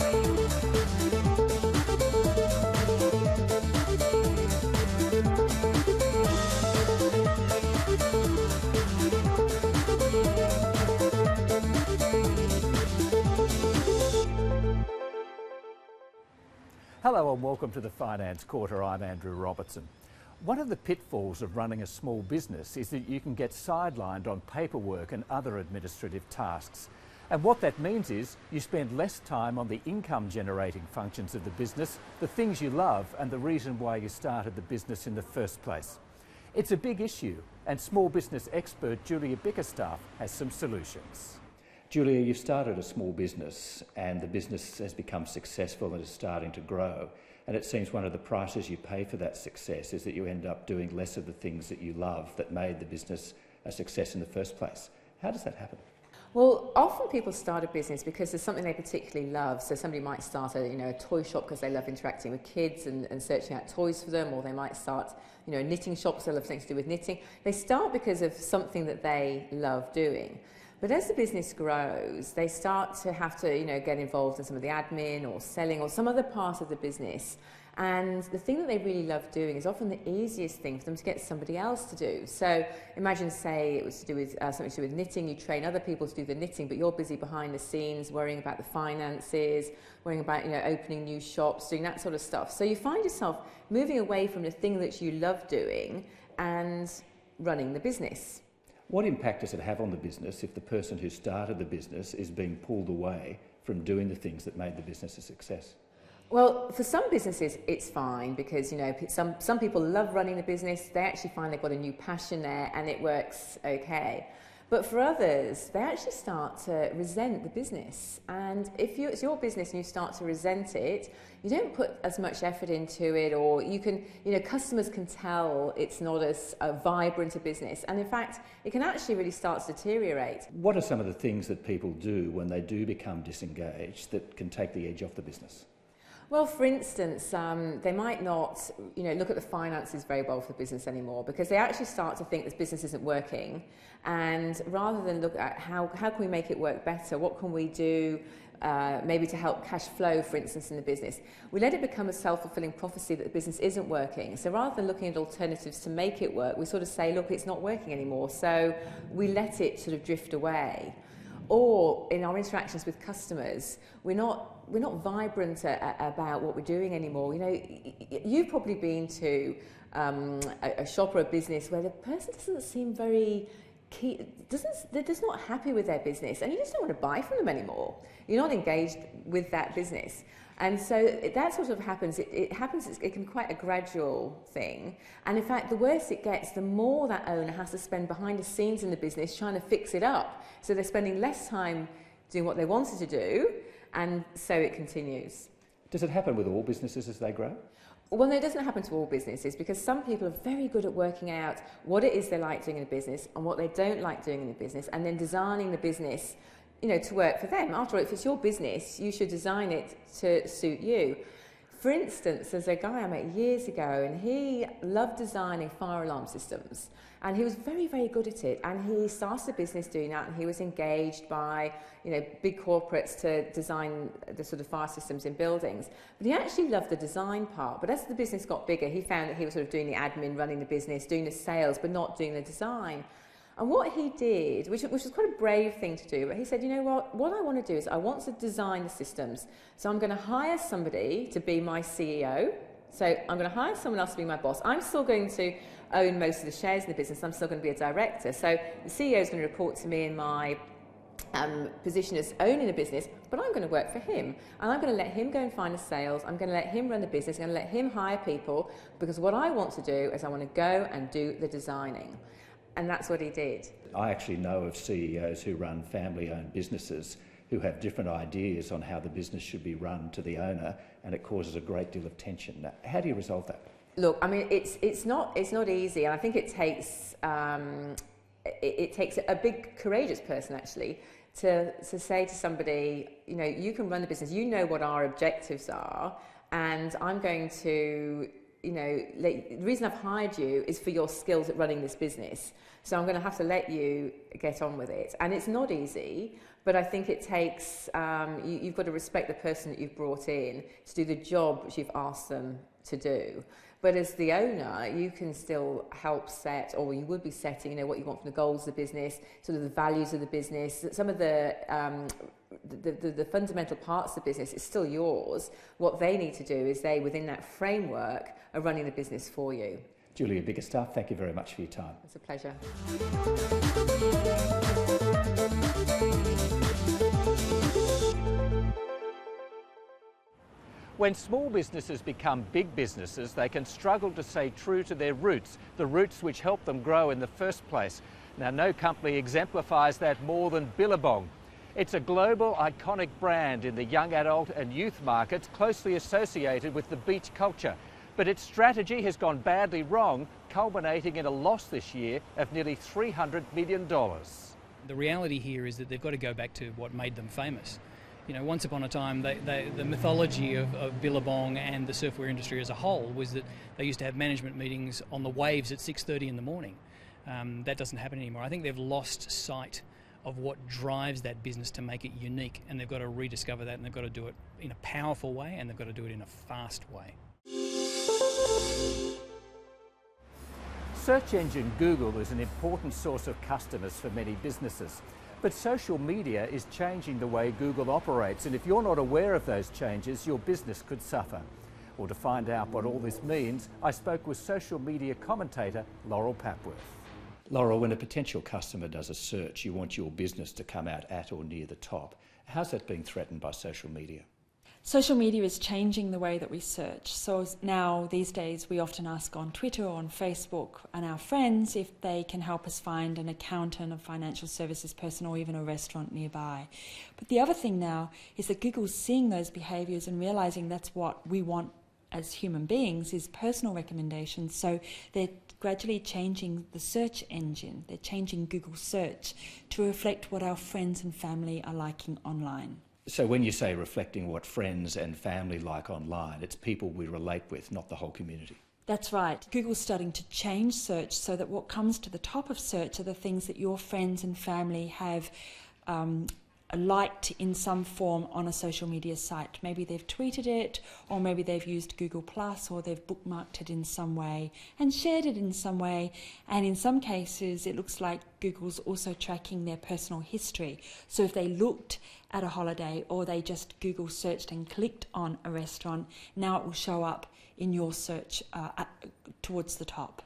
Hello and welcome to the Finance Quarter. I'm Andrew Robertson. One of the pitfalls of running a small business is that you can get sidelined on paperwork and other administrative tasks. And what that means is you spend less time on the income generating functions of the business, the things you love and the reason why you started the business in the first place. It's a big issue and small business expert Julia Bickerstaff has some solutions. Julia, you've started a small business and the business has become successful and is starting to grow. And it seems one of the prices you pay for that success is that you end up doing less of the things that you love that made the business a success in the first place. How does that happen? Well, often people start a business because there's something they particularly love. So somebody might start a toy shop because they love interacting with kids and searching out toys for them, or they might start a knitting shop because they love things to do with knitting. They start because of something that they love doing. But as the business grows, they start to have to, get involved in some of the admin or selling or some other part of the business. And the thing that they really love doing is often the easiest thing for them to get somebody else to do. So imagine, say, it was to do with something to do with knitting. You train other people to do the knitting, but you're busy behind the scenes worrying about the finances, worrying about, opening new shops, doing that sort of stuff. So you find yourself moving away from the thing that you love doing and running the business. What impact does it have on the business if the person who started the business is being pulled away from doing the things that made the business a success? Well, for some businesses, it's fine because, some people love running the business. They actually find they've got a new passion there and it works okay. But for others, they actually start to resent the business. And if it's your business and you start to resent it, you don't put as much effort into it, or you can, customers can tell it's not as vibrant a business. And in fact, it can actually really start to deteriorate. What are some of the things that people do when they do become disengaged that can take the edge off the business? Well, for instance, they might not, look at the finances very well for the business anymore because they actually start to think this business isn't working. And rather than look at how can we make it work better, what can we do maybe to help cash flow, for instance, in the business, we let it become a self-fulfilling prophecy that the business isn't working. So rather than looking at alternatives to make it work, we sort of say, look, it's not working anymore. So we let it sort of drift away. Or in our interactions with customers, we're not vibrant about what we're doing anymore. You've probably been to a shop or a business where the person doesn't seem very keen, they're just not happy with their business, and you just don't want to buy from them anymore. You're not engaged with that business. And so that sort of happens. It can be quite a gradual thing. And in fact, the worse it gets, the more that owner has to spend behind the scenes in the business trying to fix it up. So they're spending less time doing what they wanted to do, and so it continues. Does it happen with all businesses as they grow? Well, no, it doesn't happen to all businesses because some people are very good at working out what it is they like doing in a business and what they don't like doing in a business, and then designing the business to work for them. After all, if it's your business, you should design it to suit you. For instance, there's a guy I met years ago and he loved designing fire alarm systems, and he was very, very good at it, and he started a business doing that, and he was engaged by big corporates to design the sort of fire systems in buildings. But he actually loved the design part, but as the business got bigger, he found that he was sort of doing the admin, running the business, doing the sales, but not doing the design. And what he did, which was quite a brave thing to do, but he said, what I want to do is I want to design the systems. So I'm going to hire somebody to be my CEO. So I'm going to hire someone else to be my boss. I'm still going to own most of the shares in the business. I'm still going to be a director. So the CEO is going to report to me in my position as owning the business, but I'm going to work for him. And I'm going to let him go and find the sales. I'm going to let him run the business. I'm going to let him hire people, because what I want to do is I want to go and do the designing. And that's what he did. I actually know of CEOs who run family-owned businesses who have different ideas on how the business should be run to the owner, and it causes a great deal of tension. Now, how do you resolve that? Look, I mean, it's not easy, and I think it takes a big, courageous person actually to say to somebody, you can run the business. You know what our objectives are, and I'm going to the reason I've hired you is for your skills at running this business. So I'm going to have to let you get on with it. And it's not easy, but I think it takes, you've got to respect the person that you've brought in to do the job which you've asked them to do. But as the owner, you can still help set, or you would be setting, what you want from the goals of the business, sort of the values of the business. Some of the fundamental parts of the business is still yours. What they need to do is they, within that framework, are running the business for you. Julia Biggerstaff, thank you very much for your time. It's a pleasure. When small businesses become big businesses, they can struggle to stay true to their roots, the roots which helped them grow in the first place. Now, no company exemplifies that more than Billabong. It's a global iconic brand in the young adult and youth markets, closely associated with the beach culture. But its strategy has gone badly wrong, culminating in a loss this year of nearly $300 million. The reality here is that they've got to go back to what made them famous. Once upon a time, the mythology of Billabong and the surfwear industry as a whole was that they used to have management meetings on the waves at 6:30 in the morning. That doesn't happen anymore. I think they've lost sight of what drives that business to make it unique, and they've got to rediscover that, and they've got to do it in a powerful way, and they've got to do it in a fast way. Search engine Google is an important source of customers for many businesses. But social media is changing the way Google operates, and if you're not aware of those changes, your business could suffer. Well, to find out what all this means, I spoke with social media commentator Laurel Papworth. Laurel, when a potential customer does a search, you want your business to come out at or near the top. How's that being threatened by social media? Social media is changing the way that we search. So now, these days, we often ask on Twitter or on Facebook and our friends if they can help us find an accountant, a financial services person, or even a restaurant nearby. But the other thing now is that Google's seeing those behaviours and realising that's what we want as human beings, is personal recommendations. So they're gradually changing the search engine. They're changing Google search to reflect what our friends and family are liking online. So when you say reflecting what friends and family like online, it's people we relate with, not the whole community. That's right. Google's starting to change search so that what comes to the top of search are the things that your friends and family have liked in some form on a social media site. Maybe they've tweeted it, or maybe they've used Google Plus, or they've bookmarked it in some way and shared it in some way. And in some cases, it looks like Google's also tracking their personal history. So if they looked at a holiday, or they just Google searched and clicked on a restaurant, now it will show up in your search towards the top.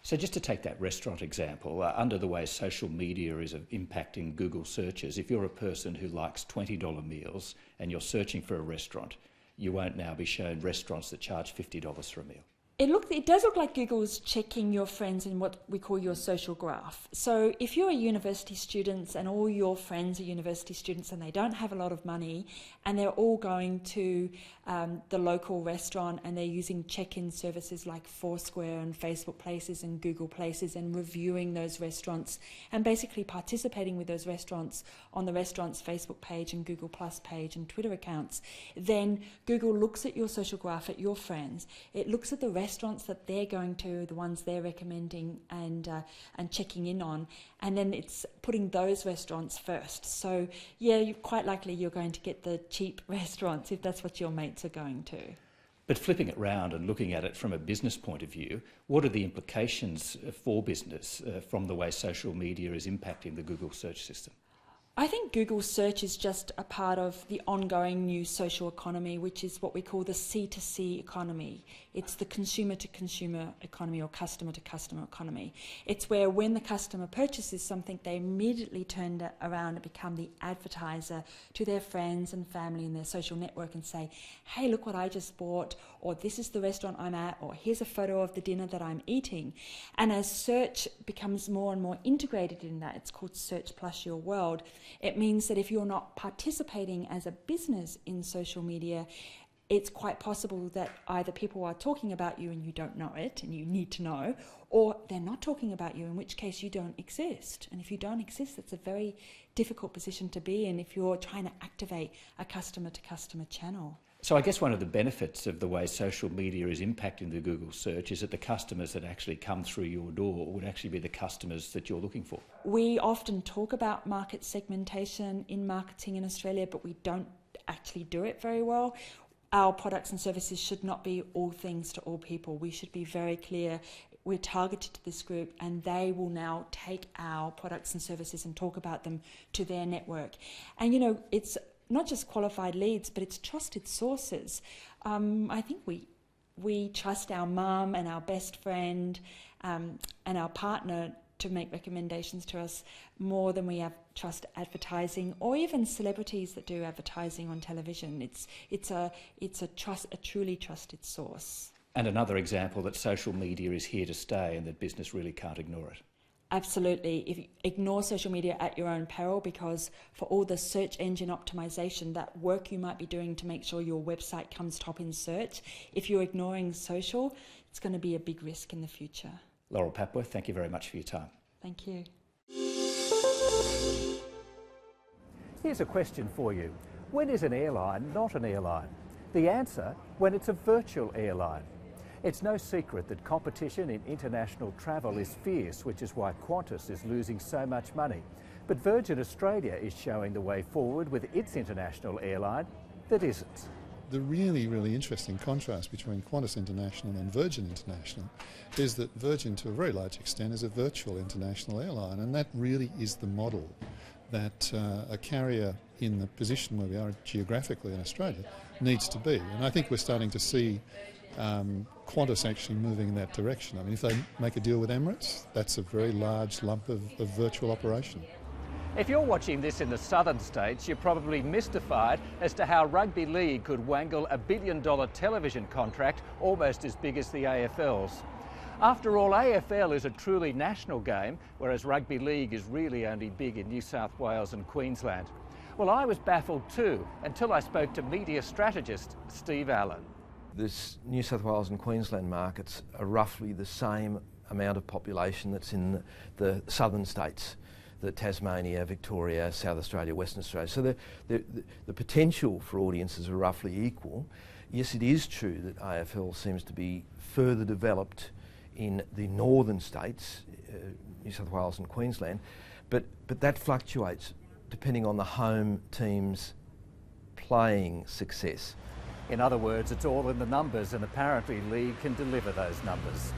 So just to take that restaurant example, under the way social media is impacting Google searches, if you're a person who likes $20 meals and you're searching for a restaurant, you won't now be shown restaurants that charge $50 for a meal. It does look like Google's checking your friends in what we call your social graph. So if you're a university student and all your friends are university students and they don't have a lot of money and they're all going to the local restaurant and they're using check-in services like Foursquare and Facebook Places and Google Places and reviewing those restaurants and basically participating with those restaurants on the restaurant's Facebook page and Google Plus page and Twitter accounts, then Google looks at your social graph, at your friends. It looks at the restaurants that they're going to, the ones they're recommending and checking in on, and then it's putting those restaurants first. So yeah, quite likely you're going to get the cheap restaurants if that's what your mates are going to. But flipping it round and looking at it from a business point of view, what are the implications for business from the way social media is impacting the Google search system? I think Google search is just a part of the ongoing new social economy, which is what we call the C2C economy. It's the consumer-to-consumer economy or customer-to-customer economy. It's where when the customer purchases something, they immediately turn around and become the advertiser to their friends and family in their social network and say, hey, look what I just bought, or this is the restaurant I'm at, or here's a photo of the dinner that I'm eating. And as search becomes more and more integrated in that, it's called Search Plus Your World, it means that if you're not participating as a business in social media, it's quite possible that either people are talking about you and you don't know it and you need to know, or they're not talking about you, in which case you don't exist. And if you don't exist, it's a very difficult position to be in if you're trying to activate a customer-to-customer channel. So I guess one of the benefits of the way social media is impacting the Google search is that the customers that actually come through your door would actually be the customers that you're looking for. We often talk about market segmentation in marketing in Australia, but we don't actually do it very well. Our products and services should not be all things to all people. We should be very clear. We're targeted to this group, and they will now take our products and services and talk about them to their network. And, you know, it's not just qualified leads, but it's trusted sources. I think we trust our mum and our best friend and our partner to make recommendations to us more than we trust advertising, or even celebrities that do advertising on television. It's a truly trusted source. And another example that social media is here to stay and that business really can't ignore it. Absolutely. If you ignore social media at your own peril, because for all the search engine optimization, that work you might be doing to make sure your website comes top in search, if you're ignoring social, it's going to be a big risk in the future. Laurel Papworth, thank you very much for your time. Thank you. Here's a question for you. When is an airline not an airline? The answer, when it's a virtual airline. It's no secret that competition in international travel is fierce, which is why Qantas is losing so much money. But Virgin Australia is showing the way forward with its international airline that isn't. The really, really interesting contrast between Qantas International and Virgin International is that Virgin, to a very large extent, is a virtual international airline, and that really is the model that a carrier in the position where we are geographically in Australia needs to be. And I think we're starting to see Qantas actually moving in that direction. I mean, if they make a deal with Emirates, that's a very large lump of virtual operation. If you're watching this in the southern states, you're probably mystified as to how rugby league could wangle $1 billion television contract almost as big as the AFL's. After all, AFL is a truly national game, whereas rugby league is really only big in New South Wales and Queensland. Well, I was baffled too, until I spoke to media strategist Steve Allen. The New South Wales and Queensland markets are roughly the same amount of population that's in the southern states, the Tasmania, Victoria, South Australia, Western Australia. So the potential for audiences are roughly equal. Yes, it is true that AFL seems to be further developed in the northern states, New South Wales and Queensland, but that fluctuates depending on the home team's playing success. In other words, it's all in the numbers, and apparently League can deliver those numbers.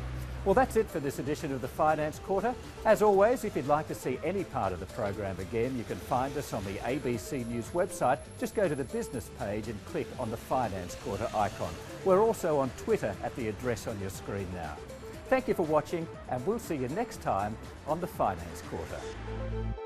Well, that's it for this edition of the Finance Quarter. As always, if you'd like to see any part of the program again, you can find us on the ABC News website. Just go to the business page and click on the Finance Quarter icon. We're also on Twitter at the address on your screen now. Thank you for watching, and we'll see you next time on the Finance Quarter.